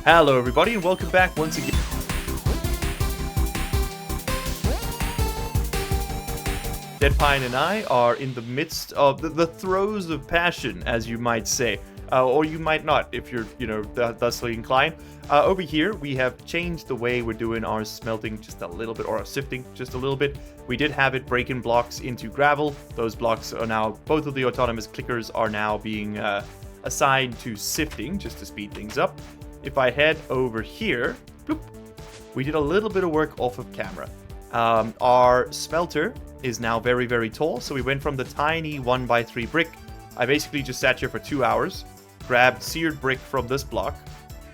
Hello everybody and welcome back once again. Deadpine and I are in the midst of the throes of passion, as you might say. Or you might not, if you're, thusly inclined. Over here, we have changed the way we're doing our smelting just a little bit, or our sifting just a little bit. We did have it breaking blocks into gravel. Those blocks are now, both of the autonomous clickers are now being assigned to sifting, just to speed things up. If I head over here, bloop, we did a little bit of work off of camera. Our smelter is now very, very tall, so we went from the tiny 1x3 brick. I basically just sat here for 2 hours, grabbed seared brick from this block,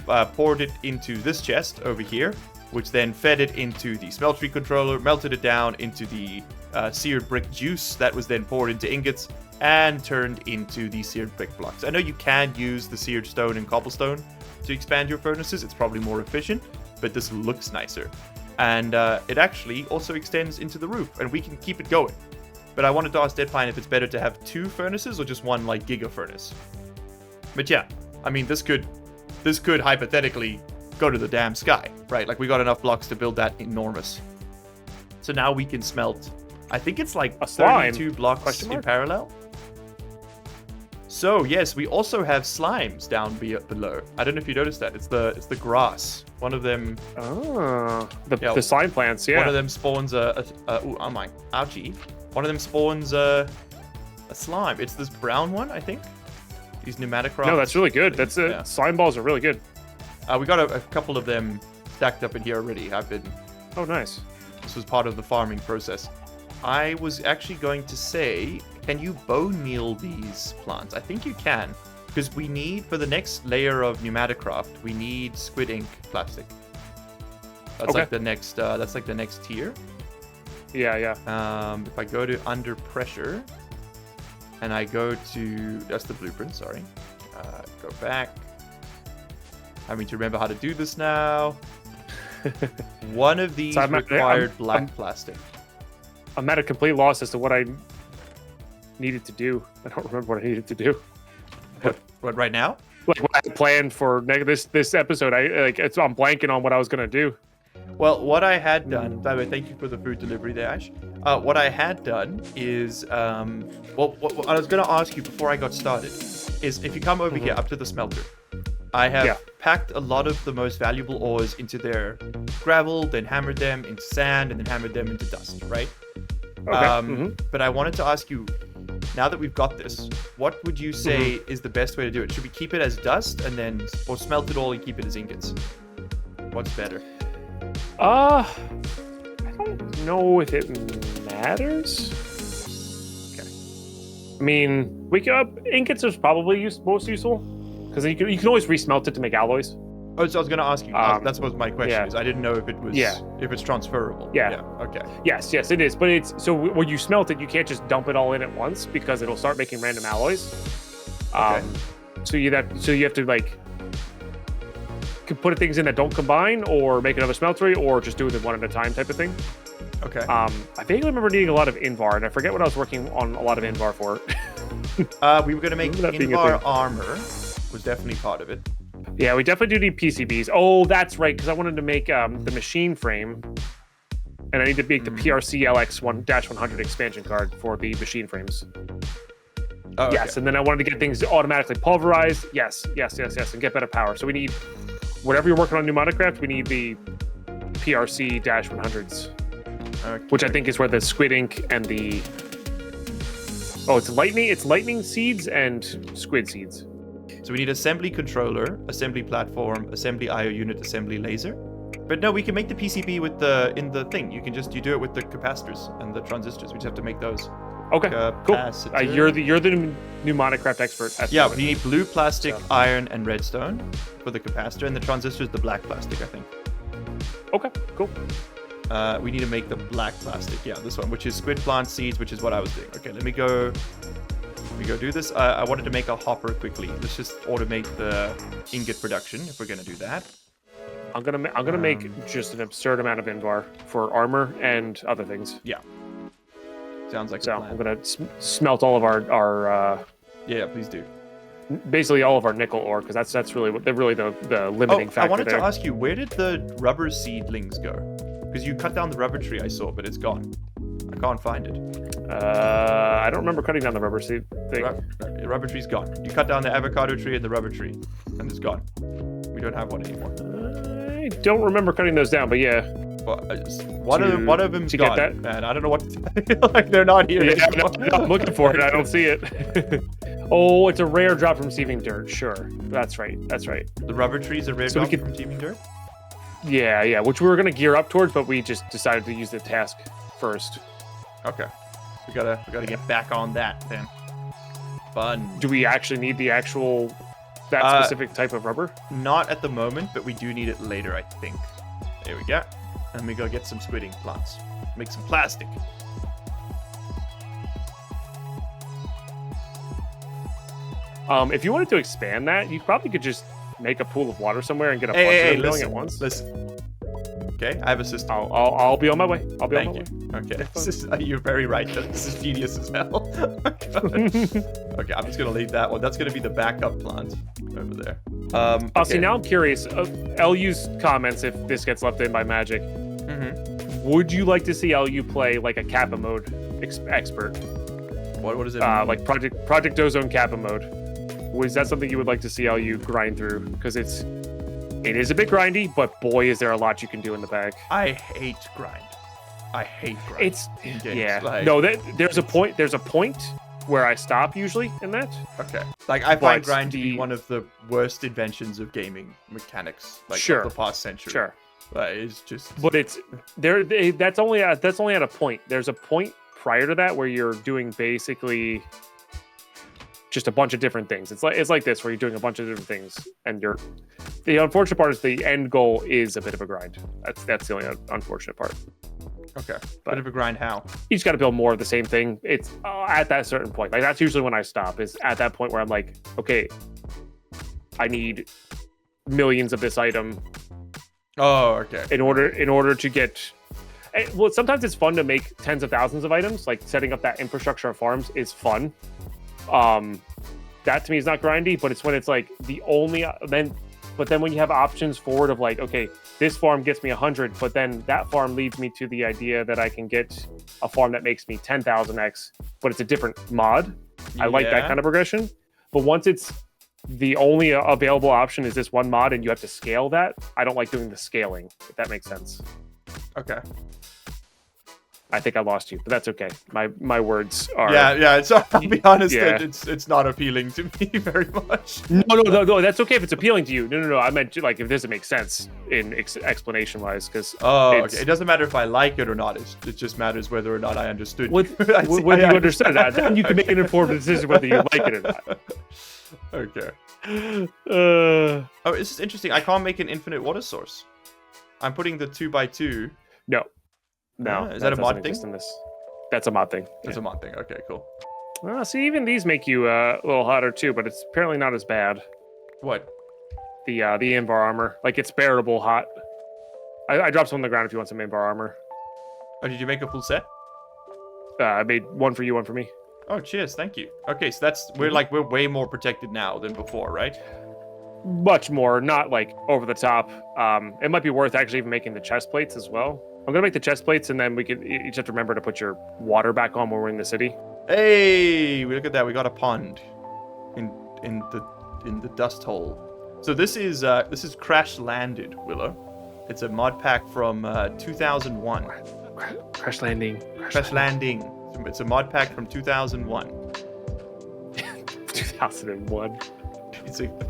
poured it into this chest over here, which then fed it into the smeltery controller, melted it down into the seared brick juice that was then poured into ingots and turned into the seared brick blocks. I know you can use the seared stone and cobblestone to expand your furnaces. It's probably more efficient, but this looks nicer. And it actually also extends into the roof, and we can keep it going. But I wanted to ask Deadpine if it's better to have 2 furnaces or just one, like, giga furnace. But yeah, I mean, this could hypothetically go to the damn sky, right? Like, we got enough blocks to build that enormous. So now we can smelt, I think it's like a slime 32 blocks in parallel. So yes, we also have slimes down below. I don't know if you noticed that. It's the grass. One of them. Oh, the slime plants. Yeah. One of them spawns ouchie. One of them spawns a slime. It's this brown one, I think. These pneumaticrops. No, that's really good. That's slime balls are really good. We got a couple of them stacked up in here already. Oh, nice. This was part of the farming process. I was actually going to say, can you bone meal these plants? I think you can, because we need, for the next layer of pneumaticraft, we need squid ink plastic. That's like the next. That's like the next tier. Yeah. If I go to under pressure, and I go to that's the blueprint. Sorry. Go back. Having to remember how to do this now. One of these required black plastic. I'm at a complete loss as to what I needed to do. I don't remember what I needed to do. What right now? Like what I had planned for this episode. I'm blanking on what I was gonna do. Well, what I had done. By the way, thank you for the food delivery there, Ash. What I had done is, what I was gonna ask you before I got started is if you come over here up to the smelter, I have packed a lot of the most valuable ores into their gravel, then hammered them into sand, and then hammered them into dust, right? Okay. But I wanted to ask you, now that we've got this, what would you say is the best way to do it? Should we keep it as dust or smelt it all and keep it as ingots? What's better? I don't know if it matters. Okay. I mean, ingots is probably most useful because you can always resmelt it to make alloys. Oh, so I was going to ask you. That's what my question is. I didn't know if it was if it's transferable. Yeah. Okay. Yes, it is. But it's so when you smelt it, you can't just dump it all in at once because it'll start making random alloys. Okay. So you have to like put things in that don't combine, or make another smeltery, or just do it one at a time type of thing. Okay. I vaguely remember needing a lot of Invar, and I forget what I was working on a lot of Invar for. We were going to make Invar armor. Was definitely part of it. Yeah, we definitely do need PCBs. Oh, that's right, because I wanted to make the machine frame, and I need to make the PRC LX1-100 expansion card for the machine frames. Oh, okay. Yes, and then I wanted to get things automatically pulverized. Yes, and get better power. So we need, whatever you're working on Pneumaticraft, we need the PRC-100s, which I think is where the squid ink and the... Oh, it's lightning seeds and squid seeds. So we need assembly controller, assembly platform, assembly IO unit, assembly laser. But no, we can make the PCB in the thing. You do it with the capacitors and the transistors. We just have to make those. Okay, cool. You're the Pneumaticraft expert. We need blue plastic, iron, and redstone for the capacitor, and the transistors the black plastic, I think. Okay, cool. We need to make the black plastic. Yeah, this one, which is squid plant seeds, which is what I was doing. Okay, let me go do this. I wanted to make a hopper quickly. Let's just automate the ingot production if we're gonna do that. I'm gonna make just an absurd amount of Invar for armor and other things. Yeah. Sounds like a plan. I'm gonna smelt all of our Yeah, please do. basically all of our nickel ore, because that's really the limiting factor. I wanted there. to ask you, where did the rubber seedlings go? Because you cut down the rubber tree I saw, but it's gone. I can't find it. I don't remember cutting down the rubber seed thing. The rubber tree's gone. You cut down the avocado tree and the rubber tree, and it's gone. We don't have one anymore. I don't remember cutting those down, but yeah. Well, one of them's gone, and I don't know what to like. They're not here. Yeah, I'm looking for it. I don't see it. Oh, it's a rare drop from receiving dirt. Sure, that's right. The rubber tree's a rare drop from receiving dirt. Yeah, which we were gonna gear up towards, but we just decided to use the task first. Okay, we gotta get back on that then. Fun. Do we actually need that specific type of rubber? Not at the moment, but we do need it later, I think. There we go. And we go get some squidding plants. Make some plastic. If you wanted to expand that, you probably could just make a pool of water somewhere and get a bunch of them going at once. Listen. Okay, I have a system. I'll be on my way. Thank you. Okay, you're very right. This is genius as hell. Okay, I'm just gonna leave that one. That's gonna be the backup plant over there. Okay. See, now I'm curious. LU's comments, if this gets left in by magic. Would you like to see LU play like a Kappa mode expert? What does it mean? Like Project Ozone Kappa mode. Was that something you would like to see LU grind through? Because it is a bit grindy, but boy, is there a lot you can do in the bag. I hate grind. It's yeah. Like, no, there's a point. There's a point where I stop usually in that. Okay. Like I find grind to be one of the worst inventions of gaming mechanics, like of the past century. Sure. Like, it's just. But it's there. That's only at a point. There's a point prior to that where you're doing basically just a bunch of different things. It's like this where you're doing a bunch of different things, and the unfortunate part is the end goal is a bit of a grind. That's the only unfortunate part. Okay, bit of a grind. How? You just got to build more of the same thing. It's at that certain point. Like that's usually when I stop. Is at that point where I'm like, okay, I need millions of this item. Oh, okay. In order to get. Well, sometimes it's fun to make tens of thousands of items. Like setting up that infrastructure of farms is fun. That to me is not grindy, but it's when it's like the only but then when you have options forward of like, okay, this farm gets me 100, but then that farm leads me to the idea that I can get a farm that makes me 10,000x, but it's a different mod. I like that kind of progression. But once it's the only available option is this one mod and you have to scale that, I don't like doing the scaling, if that makes sense. Okay. I think I lost you, but that's okay. My words are... Yeah, I'll be honest, it's not appealing to me very much. No, that's okay if it's appealing to you. No, I meant like if it doesn't make sense in explanation-wise, because... Oh, okay. It doesn't matter if I like it or not, it just matters whether or not I understood Whether you understood that, then you can make an informed decision whether you like it or not. Okay. Oh, this is interesting. I can't make an infinite water source. I'm putting the 2x2... No, is that a mod thing? That's a mod thing. It's a mod thing. Okay, cool. See, even these make you a little hotter too, but it's apparently not as bad. What? The Invar armor, like it's bearable hot. I dropped some on the ground if you want some Invar armor. Oh, did you make a full set? I made one for you, one for me. Oh, cheers, thank you. Okay, so we're way more protected now than before, right? Much more, not like over the top. It might be worth actually even making the chest plates as well. I'm gonna make the chest plates, and then you just have to remember to put your water back on when we're in the city. Hey, look at that! We got a pond in the dust hole. So this is Crash Landed, Willow. It's a mod pack from 2001. Crash Landing. Crash Landing. It's a mod pack from 2001. 2001.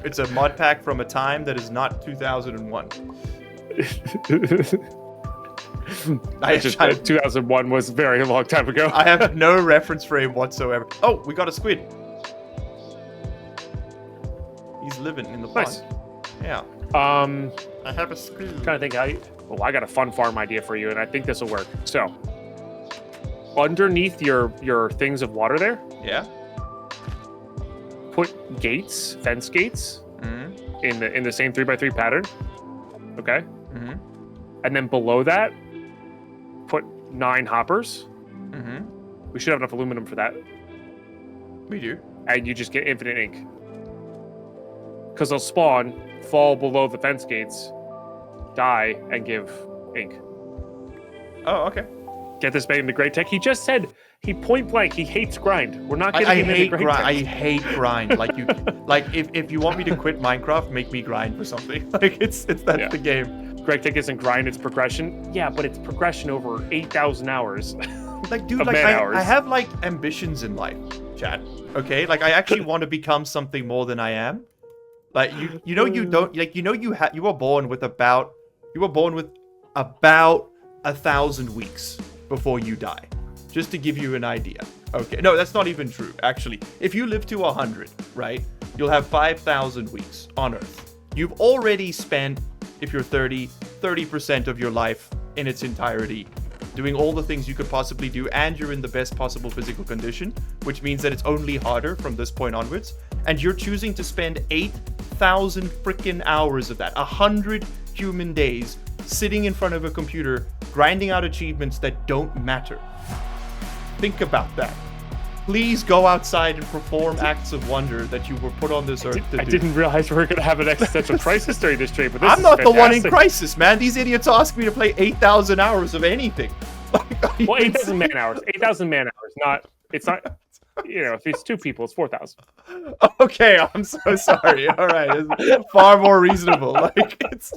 It's a mod pack from a time that is not 2001. 2001 was a very long time ago. I have no reference frame whatsoever. Oh, we got a squid. He's living in the pond. Nice. Yeah. I have a squid. Trying to think I got a fun farm idea for you, and I think this will work. So, underneath your things of water there, put gates, fence gates, in the same 3x3 pattern. Okay. And then below that, put 9 hoppers. We should have enough aluminum for that. We do. And you just get infinite ink. Because they'll spawn, fall below the fence gates, die, and give ink. Oh, okay. Get this bait into Great Tech. He just said he point blank he hates grind. We're not getting I him into hate Great grind. Tech. I hate grind. Like you, like if you want me to quit Minecraft, make me grind for something. Like that's the game. Great Tech isn't grind, it's progression. Yeah, but it's progression over 8,000 hours. Like, dude, of like man hours. I have like ambitions in life, Chad. Okay, like I actually want to become something more than I am. Like you know you don't like you were born with about 1,000 weeks before you die, just to give you an idea. Okay, no, that's not even true. Actually, if you live to 100, right, you'll have 5,000 weeks on Earth. You've already spent, if you're 30% of your life in its entirety doing all the things you could possibly do, and you're in the best possible physical condition, which means that it's only harder from this point onwards. And you're choosing to spend 8,000 freaking hours of that, 100 human days, sitting in front of a computer, grinding out achievements that don't matter. Think about that. Please go outside and perform acts of wonder that you were put on this earth to do. I didn't realize we were going to have an existential crisis during this stream, but this I'm is not the one in fantastic. crisis, man. These idiots ask me to play 8,000 hours of anything. Well, 8,000 man hours. 8,000 man hours. It's not, if it's 2 people, it's 4,000. Okay, I'm so sorry. All right, it's far more reasonable. Like it's.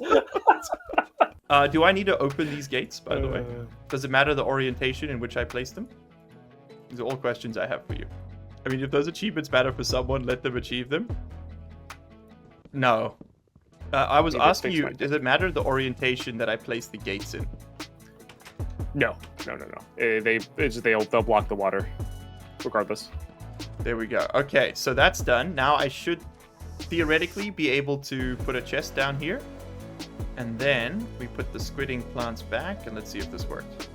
Do I need to open these gates, by the way? Does it matter the orientation in which I place them? These are all questions I have for you. I mean, if those achievements matter for someone, let them achieve them. No. I was asking you, does it matter the orientation that I place the gates in? No. They'll block the water, regardless. There we go. Okay, so that's done. Now I should theoretically be able to put a chest down here. And then we put the squidding plants back, and let's see if this works.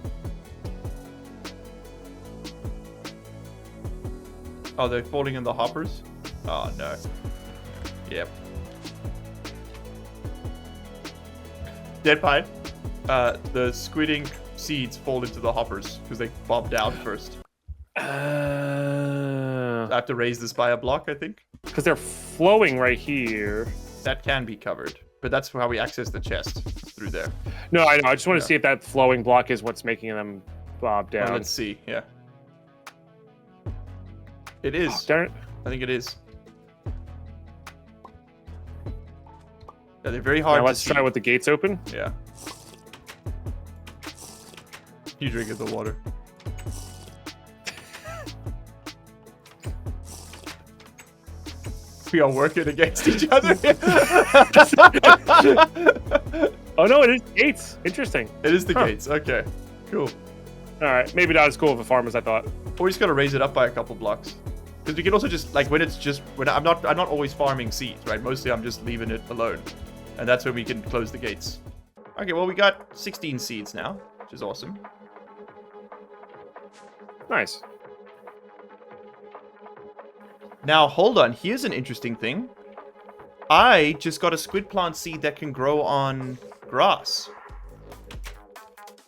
Oh, they're falling in the hoppers? Oh, no. Yep. Dead Pine. The squidding seeds fall into the hoppers because they bob down first. I have to raise this by a block, I think. Because they're flowing right here. That can be covered. But that's how we access the chest, through there. No, I know. I just want to see if that flowing block is what's making them bob down. Well, let's see, yeah. It is. Oh, darn it. I think it is. Yeah, they're very hard now to let's see. try with the gates open. Yeah. You drink the water. We are working against each other. Oh no, it is gates. Interesting. It is the gates. Okay. Cool. All right, maybe not as cool of a farm as I thought. Or we just gotta raise it up by a couple blocks. Because we can also just when I'm not always farming seeds, right? Mostly I'm just leaving it alone, and that's when we can close the gates. Okay, well we got 16 seeds now, which is awesome. Nice. Now hold on, here's an interesting thing. I just got a squid plant seed that can grow on grass.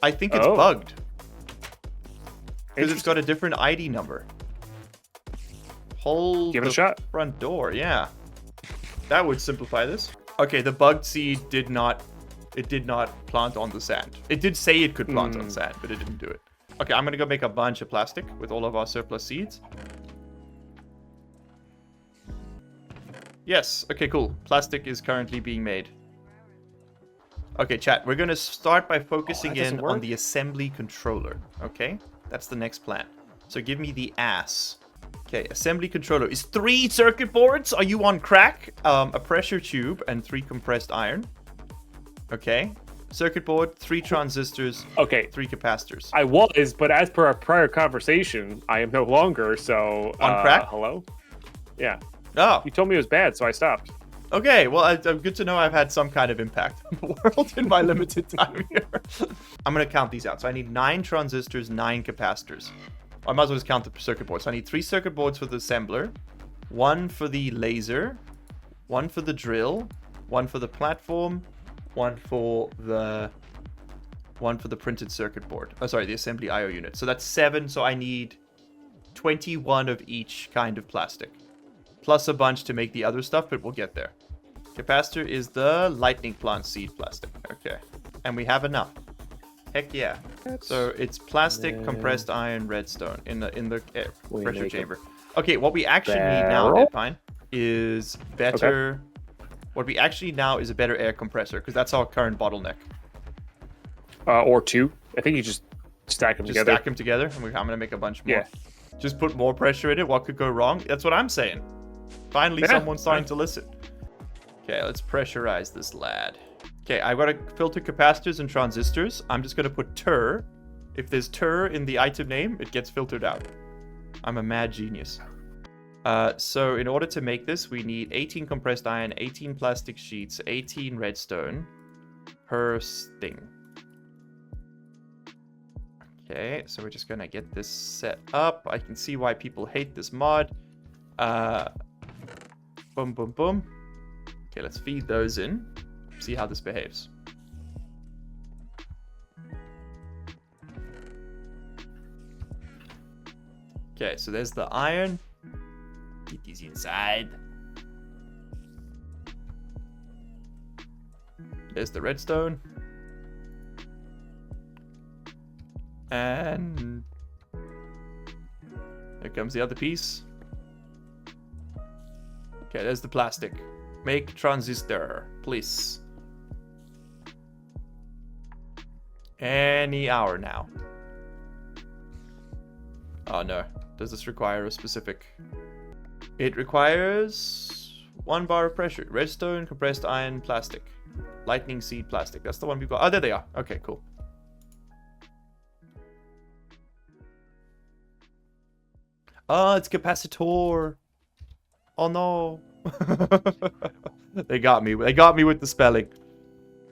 I think it's bugged. Because it's got a different ID number. Hold Give it a shot. Front door, yeah. That would simplify this. Okay, the bugged seed did not plant on the sand. It did say it could plant on sand, but it didn't do it. Okay, I'm gonna go make a bunch of plastic with all of our surplus seeds. Yes, okay, cool. Plastic is currently being made. Okay, chat, we're gonna start by focusing in on the assembly controller, okay? That's the next plan. So give me the ass. Okay, assembly controller is 3 circuit boards. Are you on crack? A pressure tube and 3 compressed iron. Okay. Circuit board, 3 transistors. Okay. 3 capacitors. I was, but as per our prior conversation, I am no longer. So on crack. Hello. Yeah. Oh. You told me it was bad, so I stopped. Okay, well, I'm good to know I've had some kind of impact on the world in my limited time here. I'm going to count these out. So I need 9 transistors, 9 capacitors. I might as well just count the circuit boards. So I need 3 circuit boards for the assembler, 1 for the laser, 1 for the drill, 1 for the platform, 1 for the printed circuit board. Oh, sorry, the assembly I/O unit. So that's 7. So I need 21 of each kind of plastic. Plus a bunch to make the other stuff, but we'll get there. Capacitor is the lightning plant seed plastic. Okay. And we have enough. Heck yeah. So it's plastic, compressed iron, redstone in the pressure chamber. Okay, what we actually need now, Deadpine, is better... What we actually need now is a better air compressor, because that's our current bottleneck. Or 2. I think you just stack them together. Stack them together, and I'm going to make a bunch more. Yeah. Just put more pressure in it. What could go wrong? That's what I'm saying. Finally, someone's starting to listen. Okay, let's pressurize this lad. Okay, I've got to filter capacitors and transistors. I'm just going to put TER. If there's TER in the item name, it gets filtered out. I'm a mad genius. So in order to make this, we need 18 compressed iron, 18 plastic sheets, 18 redstone per thing. Okay, so we're just going to get this set up. I can see why people hate this mod. Boom, boom, boom. Okay, let's feed those in. See how this behaves. Okay, so there's the iron. Get these inside. There's the redstone. And there comes the other piece. Okay, there's the plastic. Make transistor, please. Any hour now. Oh no. Does this require a specific... It requires 1 bar of pressure. Redstone, compressed iron, plastic. Lightning seed plastic. That's the one we've got. Oh, there they are. Okay, cool. Oh, it's capacitor. Oh no. They got me. They got me with the spelling.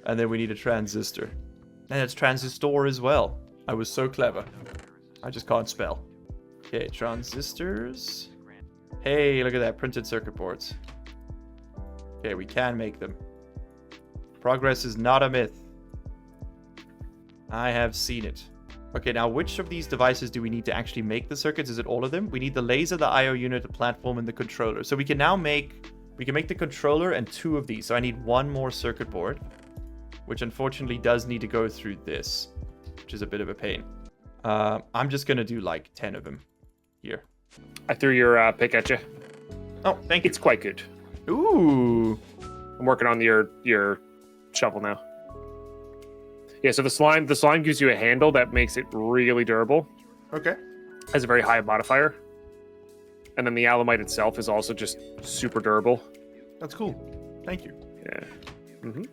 And then we need a transistor. And it's transistor as well. I was so clever. I just can't spell. Okay, transistors. Hey, look at that. Printed circuit boards. Okay, we can make them. Progress is not a myth. I have seen it. Okay, now which of these devices do we need to actually make the circuits? Is it all of them? We need the laser, the I/O unit, the platform, and the controller. So we can now make... We can make the controller and 2 of these. So I need 1 more circuit board, which unfortunately does need to go through this, which is a bit of a pain. I'm just going to do like 10 of them here. I threw your pick at you. Oh, thank you. It's quite good. Ooh. I'm working on your shovel now. Yeah, so the slime gives you a handle that makes it really durable. Okay. Has a very high modifier. And then the aluminite itself is also just super durable. That's cool. Thank you. Yeah. Mm-hmm.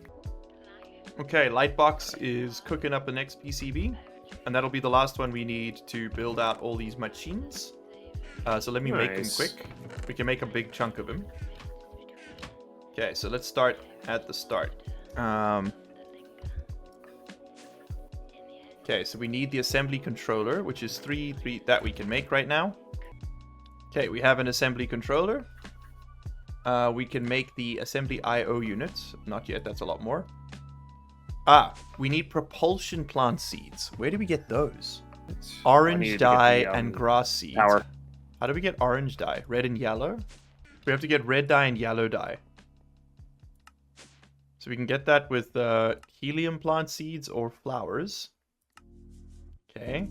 Okay, Lightbox is cooking up the next PCB. And that'll be the last one we need to build out all these machines. So let me make them quick. We can make a big chunk of them. Okay, so let's start at the start. Okay, so we need the assembly controller, which is 3 that we can make right now. Okay, we have an assembly controller. We can make the assembly I/O units. Not yet, that's a lot more. We need propulsion plant seeds. Where do we get those? Orange dye and grass seeds. Power. How do we get orange dye? Red and yellow? We have to get red dye and yellow dye. So we can get that with helium plant seeds or flowers. Okay.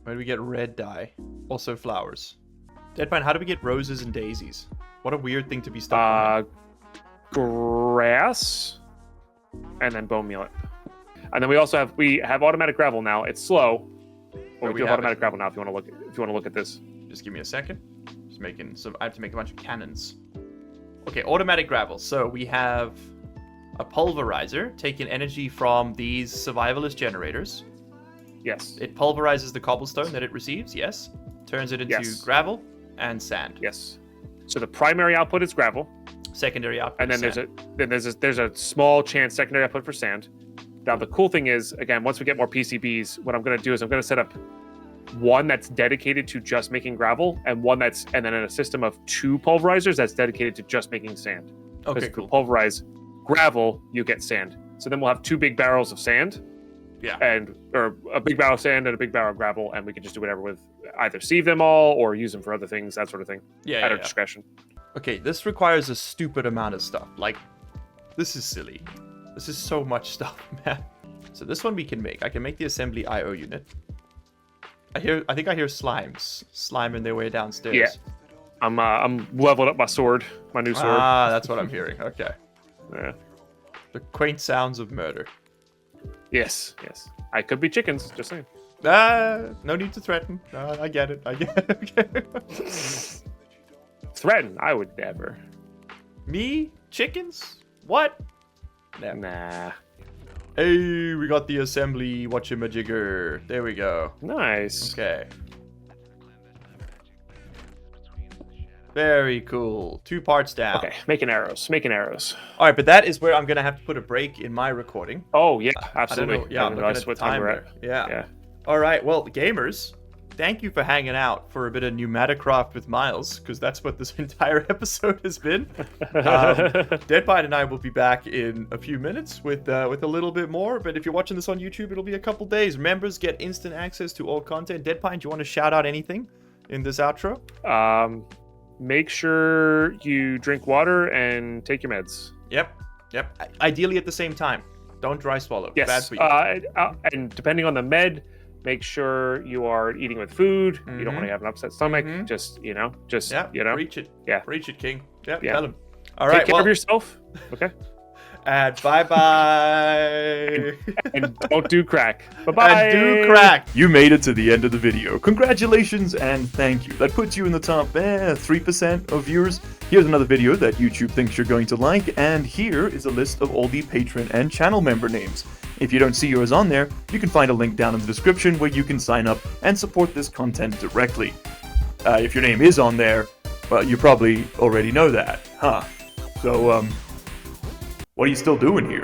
Where do we get red dye? Also flowers. Deadpine, how do we get roses and daisies? What a weird thing to be stuck on. Grass. And then bone meal it. And then we have automatic gravel now. It's slow. But we do have automatic gravel now if you want to look at this. Just give me a second. Just making some I have to make a bunch of cannons. Okay, automatic gravel. So we have a pulverizer taking energy from these survivalist generators. Yes. It pulverizes the cobblestone that it receives, yes. Turns it into gravel and sand. Yes. So the primary output is gravel. Secondary output and then there's a small chance secondary output for sand. Now the cool thing is, again, once we get more PCBs, what I'm going to do is I'm going to set up one that's dedicated to just making gravel and then in a system of 2 pulverizers that's dedicated to just making sand. Okay, cool. If you pulverize gravel, you get sand. So then we'll have 2 big barrels of sand. Yeah. Or a big barrel of sand and a big barrel of gravel, and we can just do whatever with either sieve them all or use them for other things, that sort of thing. Yeah. At our discretion. Okay, this requires a stupid amount of stuff. Like, this is silly. This is so much stuff, man. So this one we can make. I can make the assembly IO unit. I think I hear slimes sliming their way downstairs. Yeah. I'm leveled up my sword, my new sword. Ah, that's what I'm hearing. Okay. Yeah. The quaint sounds of murder. Yes. I could be chickens, just saying. No need to threaten. I get it. Okay. Threaten? I would never. Me? Chickens? What? Nah. Hey, we got the assembly whatchamajigger. There we go. Nice. Okay. Very cool. 2 parts down. Okay, making arrows. All right, but that is where I'm going to have to put a break in my recording. Oh, yeah, I absolutely. don't know. Yeah, I'm looking at the time there. Yeah. All right, well, gamers, thank you for hanging out for a bit of Pneumaticraft with Miles, because that's what this entire episode has been. Deadpine and I will be back in a few minutes with a little bit more, but if you're watching this on YouTube, it'll be a couple days. Members get instant access to all content. Deadpine, do you want to shout out anything in this outro? Make sure you drink water and take your meds. Yep. Ideally at the same time. Don't dry swallow. Yes. Bad for you. And depending on the med, make sure you are eating with food. You don't want to have an upset stomach. Just Preach it. Yeah. Preach it, King. Yep. Yeah. Tell him. All right. Take care of yourself. Okay. And bye-bye. And don't do crack. Bye-bye. And do crack. You made it to the end of the video. Congratulations and thank you. That puts you in the top 3% of viewers. Here's another video that YouTube thinks you're going to like, and here is a list of all the patron and channel member names. If you don't see yours on there, you can find a link down in the description where you can sign up and support this content directly. If your name is on there, well, you probably already know that, huh? So, what are you still doing here?